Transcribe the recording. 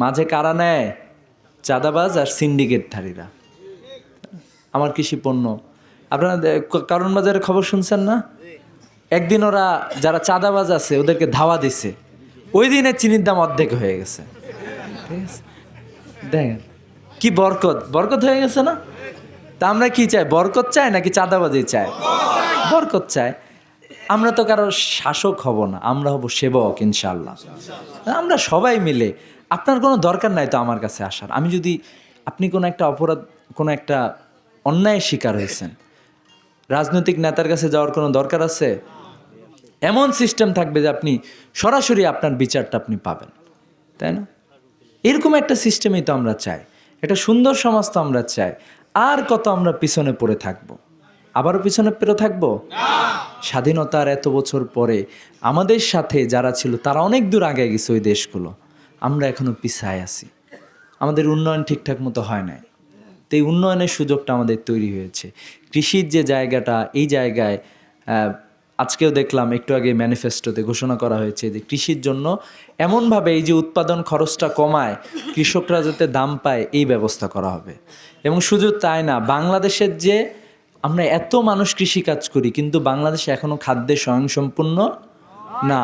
মাঝে কারা নেয়? চাঁদাবাজ আর সিন্ডিকেটধারীরা। আমার কৃষি পণ্য আপনারা কারণ বাজারের খবর শুনছেন না? একদিন ওরা যারা চাঁদাবাজ আছে ওদেরকে ধাওয়া দিছে, ওই দিনে চিনির দাম অর্ধেক হয়ে গেছে। ঠিক আছে, দেখেন কি বরকত, বরকত হয়ে গেছে না? তা আমরা কি চাই, বরকত চাই নাকি চাঁদাবাজি চাই? বরকত চাই। আমরা তো কারো শাসক হব না, আমরা হব সেবক ইনশাআল্লাহ। আমরা সবাই মিলে, আপনার কোনো দরকার নাই তো আমার কাছে আসার। আমি যদি, আপনি কোনো একটা অপরাধ, কোনো একটা অন্যায়ের শিকার হয়েছেন, রাজনৈতিক নেতার কাছে যাওয়ার কোনো দরকার আছে? এমন সিস্টেম থাকবে যে আপনি সরাসরি আপনার বিচারটা আপনি পাবেন, তাই না? এরকম একটা সিস্টেমই তো আমরা চাই, একটা সুন্দর সমাজ তো আমরা চাই। আর কত আমরা পিছনে পড়ে থাকবো? আবারও পিছনে পড়ে থাকবো? স্বাধীনতার এত বছর পরে আমাদের সাথে যারা ছিল তারা অনেক দূর আগে গেছে ওই দেশগুলো, আমরা এখনো পিছায় আছি। আমাদের উন্নয়ন ঠিকঠাক মতো হয় নাই। তো এই উন্নয়নের সুযোগটা আমাদের তৈরি হয়েছে। কৃষির যে জায়গাটা, এই জায়গায় আজকেও দেখলাম একটু আগে ম্যানিফেস্টোতে ঘোষণা করা হয়েছে যে কৃষির জন্য এমনভাবে এই যে উৎপাদন খরচটা কমায়, কৃষকরা যাতে দাম পায় এই ব্যবস্থা করা হবে। এবং শুধু তাই না, বাংলাদেশের যে আমরা এত মানুষ কৃষিকাজ করি কিন্তু বাংলাদেশে এখনও খাদ্যে স্বয়ংসম্পূর্ণ না।